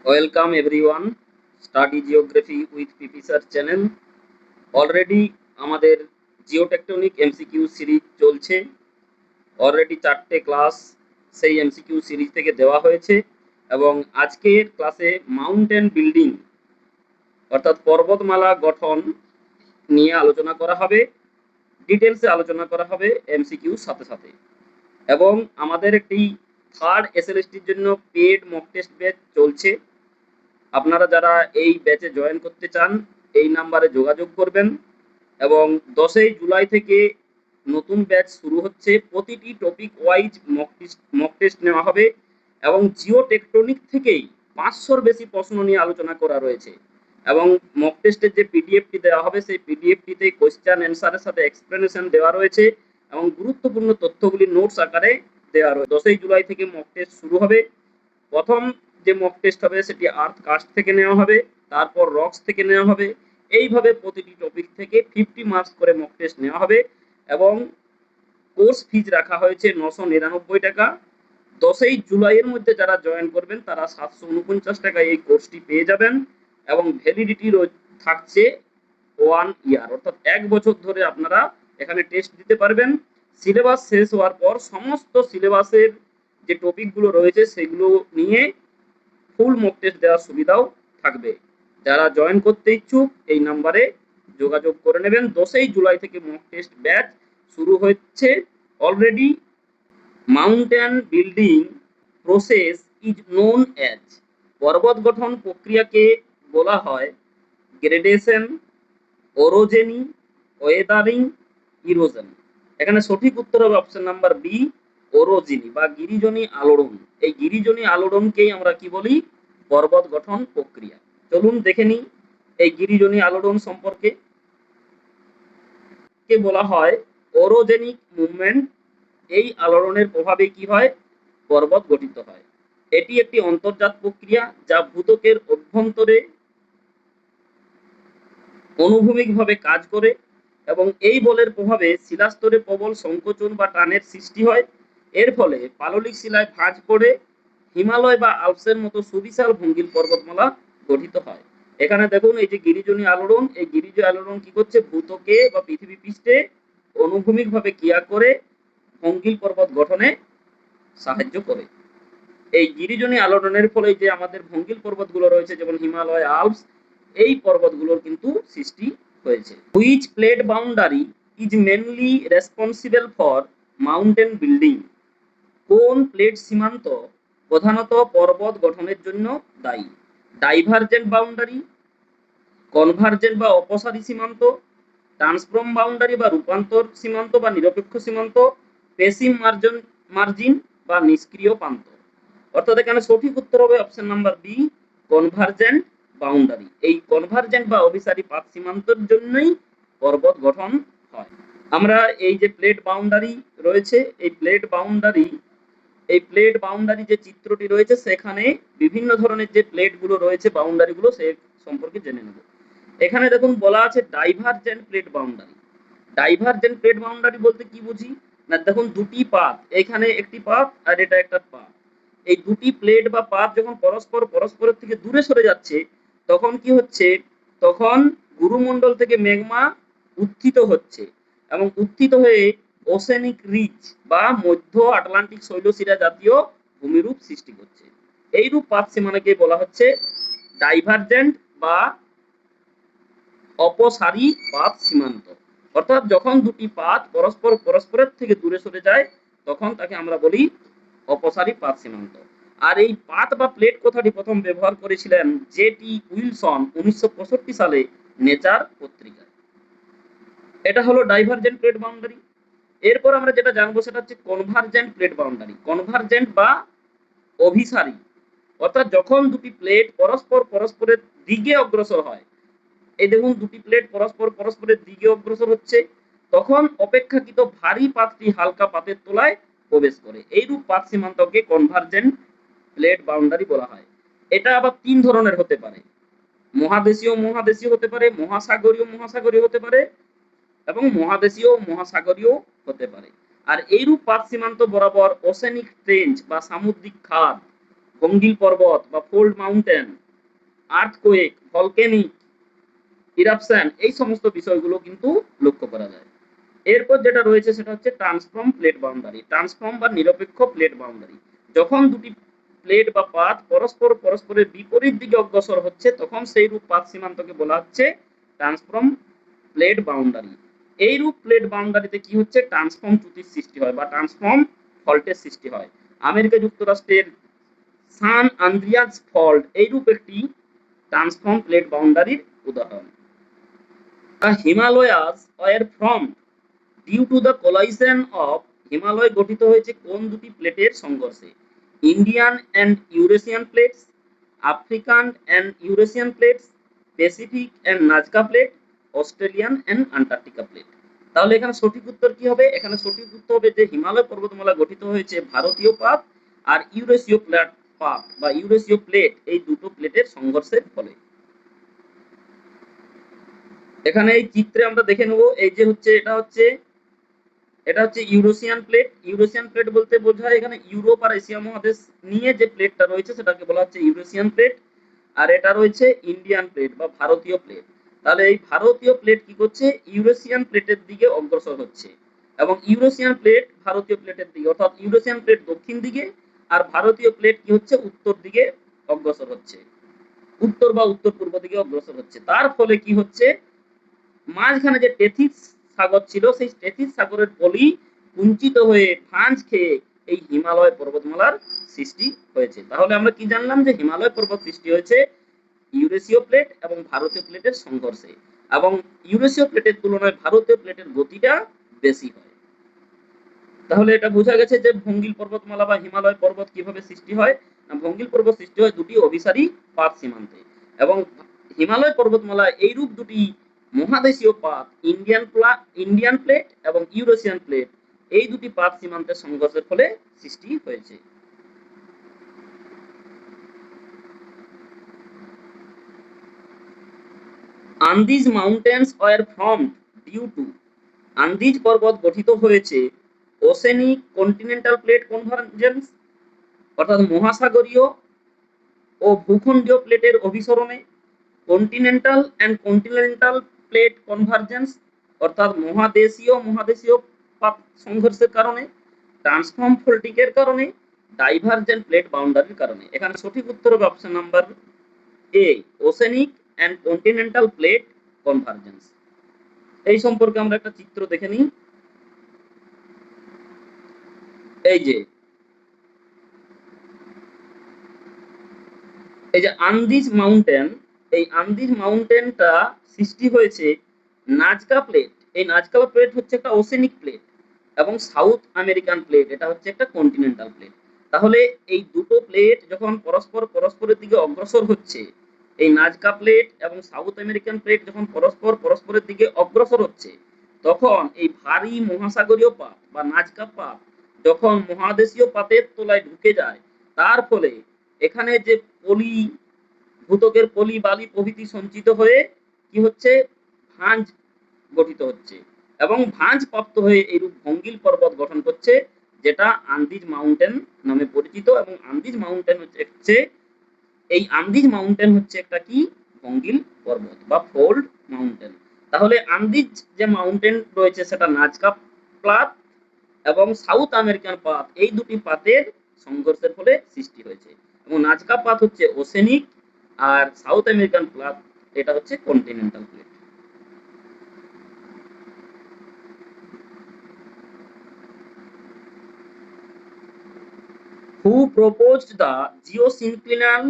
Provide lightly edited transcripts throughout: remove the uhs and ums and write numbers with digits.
Welcome everyone, Study Geography with PP Sir channel. Already আমাদের geotectonic MCQ series চলছে। Already 4টে class সেই MCQ series থেকে দেওয়া হয়েছে এবং আজকের ক্লাসে মাউন্টেন বিল্ডিং অর্থাৎ পর্বতমালা গঠন নিয়ে আলোচনা করা হবে। ডিটেলসে আলোচনা করা হবে এমসিকিউ সাথে সাথে। এবং আমাদের একটি থার্ড এসএলএসটির জন্য পেড মক টেস্ট ব্যাচ চলছে। আপনারা যারা এই ব্যাচে জয়েন করতে চান এই নাম্বারে যোগাযোগ করবেন এবং 10ই জুলাই থেকে নতুন ব্যাচ শুরু হচ্ছে। প্রতিটি টপিক ওয়াইজ মক টেস্ট নেওয়া হবে এবং জিও টেকটনিক থেকেই 500-র বেশি প্রশ্ন নিয়ে আলোচনা করা রয়েছে এবং মক টেস্টের যে পিডিএফটি দেওয়া হবে সেই পিডিএফটিতে কোয়েশ্চেন অ্যান্সারের সাথে এক্সপ্লেনেশন দেওয়া রয়েছে এবং গুরুত্বপূর্ণ তথ্যগুলি নোটস আকারে দেওয়া রয়েছে। 10ই জুলাই থেকে মক টেস্ট শুরু হবে। প্রথম যে মক টেস্ট হবে সেটি আর্থ কাস্ট থেকে নেওয়া হবে, তারপর রক্স থেকে নেওয়া হবে। এইভাবে প্রতিটি টপিক থেকে 50 মার্কস করে মক টেস্ট নেওয়া হবে এবং কোর্স ফিজ রাখা হয়েছে 999 টাকা। 10ই জুলাইয়ের মধ্যে যারা জয়েন করবেন তারা 749 টাকায় এই কোর্সটি পেয়ে যাবেন এবং ভ্যালিডিটি থাকছে 1 ইয়ার, অর্থাৎ 1 বছর ধরে আপনারা এখানে টেস্ট দিতে পারবেন। সিলেবাস শেষ হওয়ার পর সমস্ত সিলেবাসের যে টপিকগুলো রয়েছে সেগুলো নিয়ে ফুল মক টেস্ট দেওয়ার সুবিধাও থাকবে। যারা জয়েন করতে ইচ্ছুক এই নাম্বারে যোগাযোগ করে নেবেন। 10ই জুলাই থেকে মক টেস্ট ব্যাচ শুরু হচ্ছে। Already mountain building process is known as, পর্বত গঠন প্রক্রিয়াকে বলা হয় গ্রেডেশন, ওরোজেনি, ওয়েদারিং, ইরোজন। এখানে সঠিক উত্তর হবে অপশন নাম্বার বি, ওরোজেনি বা গিরিজনী আলোড়ন। এই গিরিজনী আলোড়নকেই আমরা কি বলি? পর্বত গঠন প্রক্রিয়া। চলুন দেখে নিই এই গিরিজনী আলোড়ন সম্পর্কে। কে বলা হয় ওরোজেনিক মুভমেন্ট। এই আলোড়নের প্রভাবে কি হয়? পর্বত গঠিত হয়। এটি একটি অন্তর্জাত প্রক্রিয়া যা ভূত্বকের অভ্যন্তরে অনুভূমিকভাবে কাজ করে এবং এই বলের প্রভাবে শিলাস্তরে প্রবল সংকোচন বা টানের সৃষ্টি হয়। এর ফলে পাললিক শিলায় ভাঁজ পড়ে হিমালয় বা আল্পসের মতো সুবিশাল ভঙ্গিল পর্বতমালা গঠিত হয়। এখানে দেখুন এই যে গিরিজনী আলোড়ন, এই গিরিজনী আলোড়ন কি করছে? ভূত্বকে বা পৃথিবী পৃষ্ঠে অনুভূমিকভাবে ক্রিয়া করে ভঙ্গিল পর্বত গঠনে সাহায্য করে। এই গিরিজনী আলোড়নের ফলে যে আমাদের ভঙ্গিল পর্বতগুলো রয়েছে যেমন হিমালয়, আল্পস, এই পর্বতগুলোর কিন্তু সৃষ্টি হয়েছে। Which plate boundary is mainly responsible for mountain building? কোন প্লেট সীমান্ত প্রধানত পর্বত গঠনের জন্য দায়ী? ডাইভারজেন্ট বাউন্ডারি, কনভার্জেন্ট বা অপসারী সীমান্ত, ট্রান্সফর্ম বাউন্ডারি বা রূপান্তর সীমান্ত বা নিরপেক্ষ সীমান্ত, পেসিভ মার্জিন বা নিষ্ক্রিয় প্রান্ত। অর্থাৎ এখানে সঠিক উত্তর হবে option number B, convergent boundary. এই কনভার্জেন্ট বা অভিসারী পাত সীমান্তের জন্যই পর্বত গঠন হয়। আমরা এই যে প্লেট বাউন্ডারি রয়েছে, এই প্লেট বাউন্ডারি যে চিত্রটি রয়েছে সেখানে বিভিন্ন ধরনের যে প্লেটগুলো রয়েছে বাউন্ডারিগুলো সে সম্পর্কে জেনে নেব। এখানে দেখুন বলা আছে divergent plate boundary. Divergent plate boundary বলতে কি বুঝি না, দেখুন দুটি পাত, এখানে একটি পাত আর এটা একটা পাত। এই দুটি প্লেট বা পাত যখন পরস্পরের থেকে দূরে সরে যাচ্ছে তখন কি হচ্ছে? তখন গুরুমণ্ডল থেকে ম্যাগমা উত্থিত হচ্ছে এবং উত্থিত হয়ে ওশেনিক রিচ বা মধ্য আটলান্টিক শৈলশিরা জাতীয় ভূমিরূপ সৃষ্টি করছে। এইরূপ পাত সীমানাকে বলা হচ্ছে ডাইভারজেন্ট বা অপসারী পাত সীমান্ত। অর্থাৎ যখন দুটি পাত পরস্পরের থেকে দূরে সরে যায় তখন তাকে আমরা বলি অপসারী পাত সীমান্ত। আর এই পাত বা প্লেট কথাটি প্রথম ব্যবহার করেছিলেন জে.টি. উইলসন 1965 সালে নেচার পত্রিকায়। এটা হলো ডাইভারজেন্ট প্লেট বাউন্ডারি। এরপর আমরা যেটা জানবো সেটা হচ্ছে কনভার্জেন্ট প্লেট বাউন্ডারি। কনভার্জেন্ট বা অভিসারী, অর্থাৎ যখন দুটি প্লেট পরস্পরের দিকে অগ্রসর হয়, এই দেখুন দুটি প্লেট পরস্পরের দিকে অগ্রসর হচ্ছে, তখন অপেক্ষাকৃত ভারী পাতটি হালকা পাতের তলায় প্রবেশ করে। এইরূপ পাত সীমান্তকে কনভার্জেন্ট প্লেট বাউন্ডারি বলা হয়। এটা আবার 3 ধরনের হতে পারে, মহাদেশীয় হতে পারে, মহাসাগরীয় হতে পারে এবং মহাসাগরীয় হতে পারে। আর এইরূপ পাত সীমান্ত বরাবর ওশেনিক ট্রেঞ্চ বা সামুদ্রিক খাদ ভঙ্গিল পর্বত বা ফোল্ড মাউন্টেন, আর্থকোয়েক, ভলকেনিক ইরাপশন, এই সমস্ত বিষয়গুলো কিন্তু লক্ষ্য করা যায়। এরপর যেটা রয়েছে সেটা হচ্ছে ট্রান্সফর্ম প্লেট বাউন্ডারি। ট্রান্সফর্ম বা নিরপেক্ষ প্লেট বাউন্ডারি, যখন দুটি প্লেট বা পাত পরস্পরের বিপরীত দিকে অগ্রসর হচ্ছে তখন সেই রূপ পাত সীমান্তকে বলা হচ্ছে ট্রান্সফর্ম প্লেট বাউন্ডারি। এই রূপ প্লেট বাউন্ডারিতে কি হচ্ছে, ট্রান্সফর্ম চ্যুতির সৃষ্টি হয় বা ট্রান্সফর্ম ফল্টের সৃষ্টি হয়। আমেরিকা যুক্তরাষ্ট্রের সান আন্দ্রিয়াস ফল্ট এইরূপ একটি ট্রান্সফর্ম প্লেট বাউন্ডারির উদাহরণ। The Himalayas were formed due to the collision of, Himalaya গঠিত হয়েছে কোন দুটি প্লেটের সংঘর্ষে, Indian and Eurasian plates, African and Eurasian plates, Pacific and Nazca plate, Australian and Antarctica plate. তাহলে এখানে সঠিক উত্তর কি হবে, এখানে সঠিক উত্তর হবে যে হিমালয় পর্বতমালা গঠিত হয়েছে ভারতীয় পাত আর ইউরেশীয় প্লেট পাত বা ইউরেশীয় প্লেট, এই দুটো প্লেটের সংঘর্ষের ফলে। এখানে এই চিত্রে আমরা দেখে নেব, এই যে হচ্ছে এটা হচ্ছে ইউরোশিয়ান প্লেট। ইউরোশিয়ান প্লেট বলতে বোঝায় এখানে ইউরোপ আর এশিয়া মহাদেশ নিয়ে যে প্লেটটা রয়েছে সেটাকে বলা হচ্ছে ইউরোশিয়ান প্লেট। আর এটা রয়েছে ইন্ডিয়ান প্লেট বা ভারতীয় প্লেট। তাহলে এই ভারতীয় প্লেট কি করছে, ইউরোশিয়ান প্লেটের দিকে অগ্রসর হচ্ছে এবং ইউরোশিয়ান প্লেট ভারতীয় প্লেটের দিকে, অর্থাৎ ইউরোশিয়ান প্লেট দক্ষিণ দিকে আর ভারতীয় প্লেট কি হচ্ছে উত্তর দিকে অগ্রসর হচ্ছে, উত্তর বা উত্তর পূর্ব দিকে অগ্রসর হচ্ছে। তার ফলে কি হচ্ছে, মাঝখানে যে টেথিস সাগর ছিল সেই টেথিস সাগরের পলি কুঞ্চিত হয়ে ফ্রান্স খেয়ে এই হিমালয় পর্বতমালার সৃষ্টি হয়েছে। তাহলে আমরা কি জানলাম যে হিমালয় পর্বত সৃষ্টি হয়েছে ইউরেশীয় প্লেট এবং ভারতীয় প্লেটের সংঘর্ষে, এবং ইউরেশীয় প্লেটের তুলনায় ভারতীয় প্লেটের গতিটা বেশি হয়। তাহলে এটা বোঝা গেছে যে ভঙ্গিল পর্বতমালা বা হিমালয় পর্বত কিভাবে সৃষ্টি হয় না, ভঙ্গিল পর্বত সৃষ্টি হয় দুটি অভিসারী পাত সীমান্তে, এবং হিমালয় পর্বতমালা এইরূপ দুটি মহাদেশীয় পাত ইন্ডিয়ান প্লেট এবং ইউরেশিয়ান প্লেট এই দুটি পাত সীমান্তের সংঘর্ষের ফলে সৃষ্টি হয়েছে। Andes mountains were formed due to, Andes পর্বত গঠিত হয়েছে ওশেনিক কন্টিনেন্টাল প্লেট কনভার্জেন্স, অর্থাৎ মহাসাগরীয় ও ভূখণ্ডীয় প্লেটের অভিসরণে, continental and continental plate convergence, অর্থাৎ মহাদেশীয় সংঘর্ষের কারণে, ট্রান্সফর্ম ফল্টিকের কারণে, ডাইভারজেন্ট প্লেট বাউন্ডারির কারণে। এখানে সঠিক উত্তর হবে option number A, oceanic and continental plate convergence. এই সম্পর্কে আমরা একটা চিত্র দেখে নিই। এই যে আন্দিজ মাউন্টেন, এই আন্দিজ মাউন্টেনটা সৃষ্টি হয়েছে নাজকা প্লেট। এই নাজকা প্লেট হচ্ছে একটা ওশেনিক প্লেট এবং সাউথ আমেরিকান প্লেট এটা হচ্ছে একটা কন্টিনেন্টাল প্লেট। তাহলে এই দুটো প্লেট যখন পরস্পরের দিকে অগ্রসর হচ্ছে, এই নাজকা প্লেট এবং সাউথ আমেরিকান প্লেট যখন পরস্পরের দিকে অগ্রসর হচ্ছে, তখন এই ভারী মহাসাগরীয় পাত বা নাজকা পাত যখন মহাদেশীয় পাতের তলায় ঢুকে যায়, তার ফলে এখানে যে পলি, ভূত্বকের পলি বালি প্রভৃতি সঞ্চিত হয়ে কি হচ্ছে, ভাঁজ গঠিত হচ্ছে এবং ভাঁজ প্রাপ্ত হয়ে এইরূপ ভঙ্গিল পর্বত গঠন করছে, যেটা আন্দিজ মাউন্টেন নামে পরিচিত। এবং আন্দিজ মাউন্টেন হচ্ছে এই আন্দিজ মাউন্টেন হচ্ছে একটা কি, ভঙ্গিল পর্বত বা ফোল্ড মাউন্টেন। তাহলে আন্দিজ যে মাউন্টেন রয়েছে সেটা নাজকা প্লাত এবং সাউথ আমেরিকান পাত, এই দুটি পাতের সংঘর্ষের ফলে সৃষ্টি হয়েছে। এবং নাজকা পাত হচ্ছে ওশেনিক আর সাউথ আমেরিকান প্লাত এটা হচ্ছে continental plate. Who proposed the geosynclinal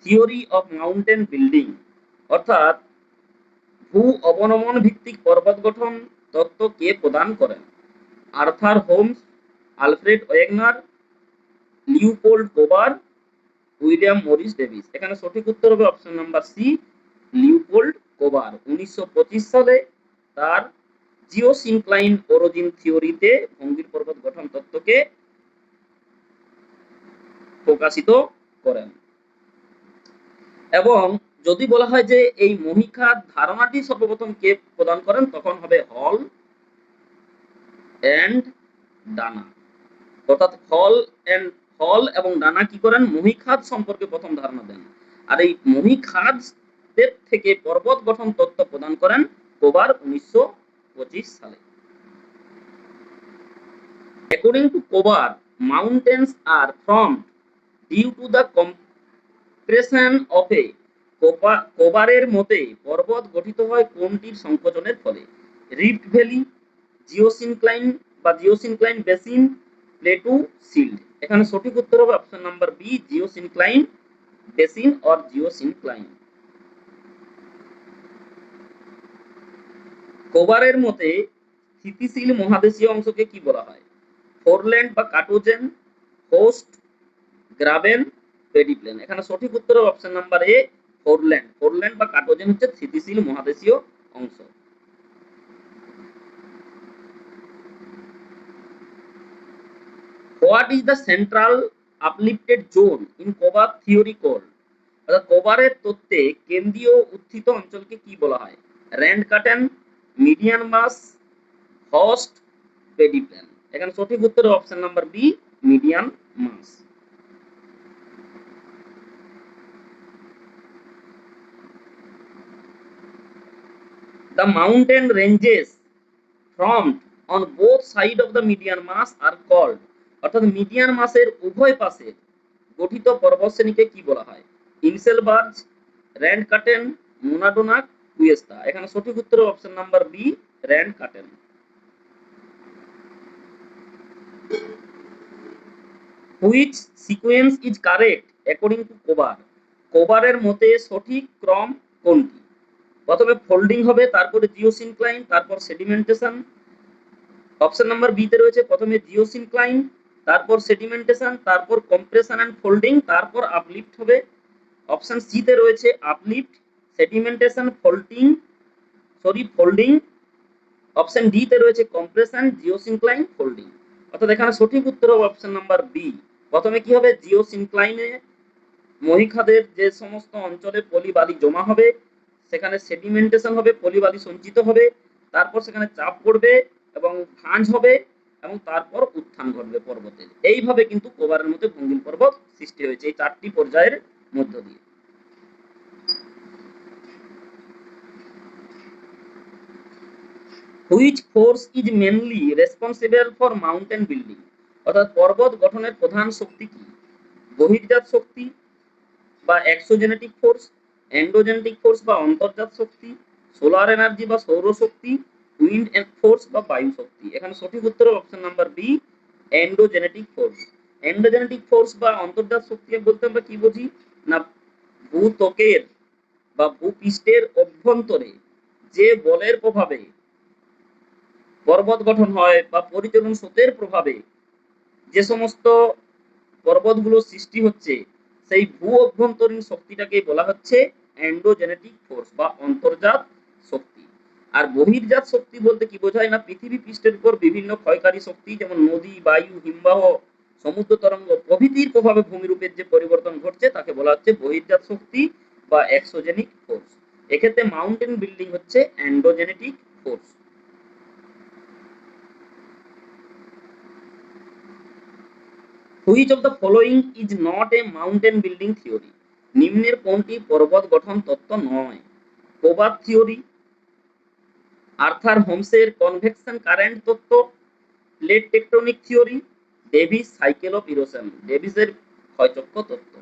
theory of mountain building, অর্থাৎ ভূ অবনমন ভিত্তিক পর্বত গঠন তত্ত্ব কে প্রদান করেন, Arthur Holmes, Alfred Wegener, Leopold Kober, William Morris Davis. এখানে সঠিক উত্তর হবে option number C, Leopold Kober 1925 সালে তার জিওসিনক্লাইন অরিজিন থিওরিতে ভঙ্গিল পর্বত গঠন তত্ত্বকে প্রকাশিত করেন। এবং যদি বলা হয় যে এই মহিকার ধারণাটি সর্বপ্রথম কে প্রদান করেন, তখন হবে হল এন্ড ডানা, অর্থাৎ হল এবং ডানা কি করেন, মহীখাত সম্পর্কে প্রথম ধারণা দেন। আর এই মহীখাতদের থেকে পর্বত গঠন তত্ত্ব প্রদান করেন কোবার 1925 সালে। According to Kovar, mountains are formed due to the compression of a কোবারের মতে পর্বত গঠিত হয় কোনটির সংকোচনের ফলে? রিফট ভ্যালি, জিওসিনক্লাইন বা জিওসিনক্লাইন বেসিন, প্লেটু সিল্ড। এখানে সঠিক উত্তর হবে option number B, geosyncline basin or geosyncline. কোবারের মতে স্থিতিশীল মহাদেশীয় অংশকে কি বলা হয়? ফোরল্যান্ড বা কাটোজেন, হোস্ট, গ্রাবেন, পেডিপ্লেন। এখানে সঠিক উত্তর হবে অপশন নাম্বার এ, ফোরল্যান্ড। ফোরল্যান্ড বা কাটোজেন হচ্ছে স্থিতিশীল মহাদেশীয় অংশ। What is the central uplifted zone in Kovar theory called? অর্থাৎ কোবারের তত্ত্বে কেন্দ্রীয় উত্থিত অঞ্চলকে কি বলা হয়? র্যান্ড কাটেন, মিডিয়ান মাস, হোস্ট, পেডিপ্লেন। এখানে সঠিক উত্তর option number B, median mass. The mountain ranges formed on both sides of the median mass are called, অর্থাৎ মিডিয়ান মাসের উভয় পাশে গঠিত পর্বত শ্রেণীকে কি বলা হয়? ইনসেলবার্জ, র্যান্ড কাটেন, মোনাডোনা, কুয়েস্তা। এখানে সঠিক উত্তর অপশন নাম্বার বি, র্যান্ড কাটেন। Which sequence is correct according to Kovar? কোবারের মতে সঠিক ক্রম কোনটি? প্রথমে ফোল্ডিং হবে, তারপরে জিওসিনক্লাইন, তারপর সেডিমেন্টেশন। অপশন নাম্বার বি তে রয়েছে প্রথমে জিওসিনক্লাইন, তারপর সেডিমেন্টেশন, তারপর কম্প্রেশন এন্ড ফোল্ডিং, তারপর আপলিফট হবে। অপশন সি তে রয়েছে uplift, sedimentation, folding. Option D তে রয়েছে কম্প্রেশন, জিওসিনক্লাইন, ফোল্ডিং। অর্থাৎ এখানে সঠিক উত্তর হবে অপশন নাম্বার বি। প্রথমে কি হবে, জিওসিনক্লাইনে মহীখাতের যে সমস্ত অঞ্চলে পলিবালি জমা হবে সেখানে সেডিমেন্টেশন হবে, পলিবালি সঞ্চিত হবে, তারপর সেখানে চাপ পড়বে এবং ভাঁজ হবে এবং তারপর উত্থান ঘটবে পর্বতের। এইভাবে কিন্তু কোবারের মধ্যে ভঙ্গিল পর্বত সৃষ্টি হয়েছে এই চারটি পর্যায়ের মধ্য দিয়ে। Which force is mainly responsible for mountain building? অর্থাৎ পর্বত গঠনের প্রধান শক্তি কি? বহির্জাত শক্তি বা এক্সোজেনেটিক ফোর্স, এন্ডোজেনেটিক ফোর্স বা অন্তর্জাত শক্তি, সোলার এনার্জি বা সৌরশক্তি, উইন্ড ফোর্স বা বায়ু শক্তি। এখানে সঠিক উত্তর option number B, endogenetic force. Endogenetic force বা অন্তর্জাত শক্তি বলতে আমরা কি বুঝি না, ভূত্বকের বা ভূপৃষ্ঠের অভ্যন্তরে যে বলের প্রভাবে পর্বত গঠন হয় বা পরিচলন স্রোতের প্রভাবে যে সমস্ত পর্বতগুলো সৃষ্টি হচ্ছে সেই ভূ অভ্যন্তরীণ শক্তিটাকে বলা হচ্ছে এন্ডোজেনেটিক ফোর্স বা অন্তর্জাত শক্তি। আর বহির্জাত শক্তি বলতে কি বোঝায় না, পৃথিবী পৃষ্ঠের উপর বিভিন্ন ক্ষয়কারী শক্তি যেমন নদী, বায়ু, হিমবাহ, সমুদ্র তরঙ্গ প্রভৃতির প্রভাবে ভূমিরূপের যে পরিবর্তন ঘটছে তাকে বলা হচ্ছে বহির্জাত শক্তি বা এক্সোজেনিক ফোর্স। এক্ষেত্রে মাউন্টেন বিল্ডিং হচ্ছে এন্ডোজেনেটিক force. Which of the following is not a mountain building theory? নিম্নের কোনটি পর্বত গঠন তত্ত্ব নয়? কোবার থিওরি, আর্থার হোমসের কনভেকশন কারেন্ট তত্ত্ব, plate tectonic theory, Davis cycle of erosion, ডেভিসের ক্ষয়চক্র তত্ত্ব।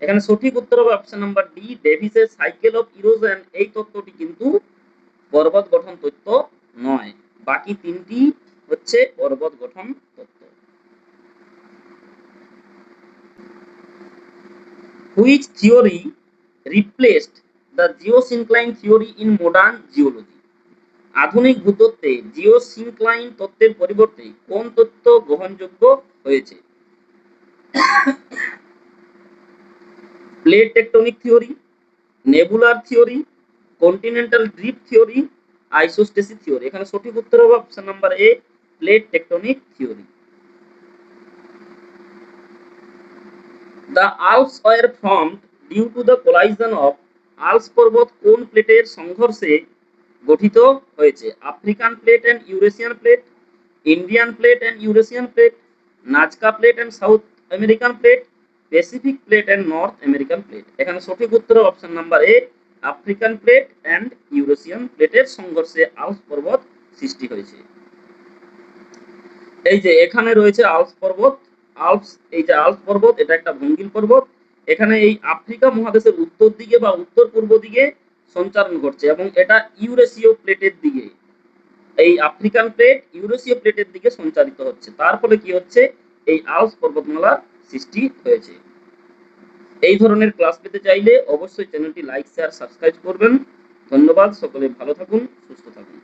এখানে সঠিক উত্তর হবে অপশন নাম্বার ডি, ডেভিসের সাইকেল অফ ইরোশন। এই তত্ত্বটি কিন্তু পর্বত গঠন তত্ত্ব নয়, বাকি তিনটি হচ্ছে পর্বত গঠন তত্ত্ব। Which theory replaced the geosyncline theory in modern geology? আধুনিক ভূতত্ত্বে জিওসিনক্লাইন তত্ত্বের পরিবর্তে কোন তত্ত্ব গ্রহণযোগ্য হয়েছে? Plate tectonic theory, nebular theory, continental drift theory, isostasis theory. এখানে সঠিক উত্তর হবে option number A, plate tectonic theory. The Alps were formed due to the collision of Alps পর্বত কোন প্লেটের সংঘর্ষে গঠিত হয়েছে? African plate and Eurasian plate, Indian plate and Eurasian plate, Nazca plate and South American plate, Pacific plate and North American plate. এখানে সঠিক উত্তর option number A, African plate and Eurasian প্লেটের সংঘর্ষে আল্পস পর্বত সৃষ্টি হয়েছে। এই যে এখানে রয়েছে আল্পস পর্বত, আল্পস, এই যে আল্পস পর্বত এটা একটা ভঙ্গিল পর্বত। এখানে এই আফ্রিকা মহাদেশের উত্তর দিকে বা উত্তর পূর্ব দিকে সঞ্চারণ ঘটছে এবং এটা ইউরেশীয় প্লেটের দিকে, এই আফ্রিকান প্লেট ইউরেশীয় প্লেটের দিকে সঞ্চারিত হচ্ছে, তার ফলে কি হচ্ছে, এই আল্পস পর্বতমালার সৃষ্টি হয়েছে। এই ধরনের ক্লাস পেতে চাইলে অবশ্যই চ্যানেলটি লাইক, শেয়ার, সাবস্ক্রাইব করবেন। ধন্যবাদ, সকলে ভালো থাকুন, সুস্থ থাকুন।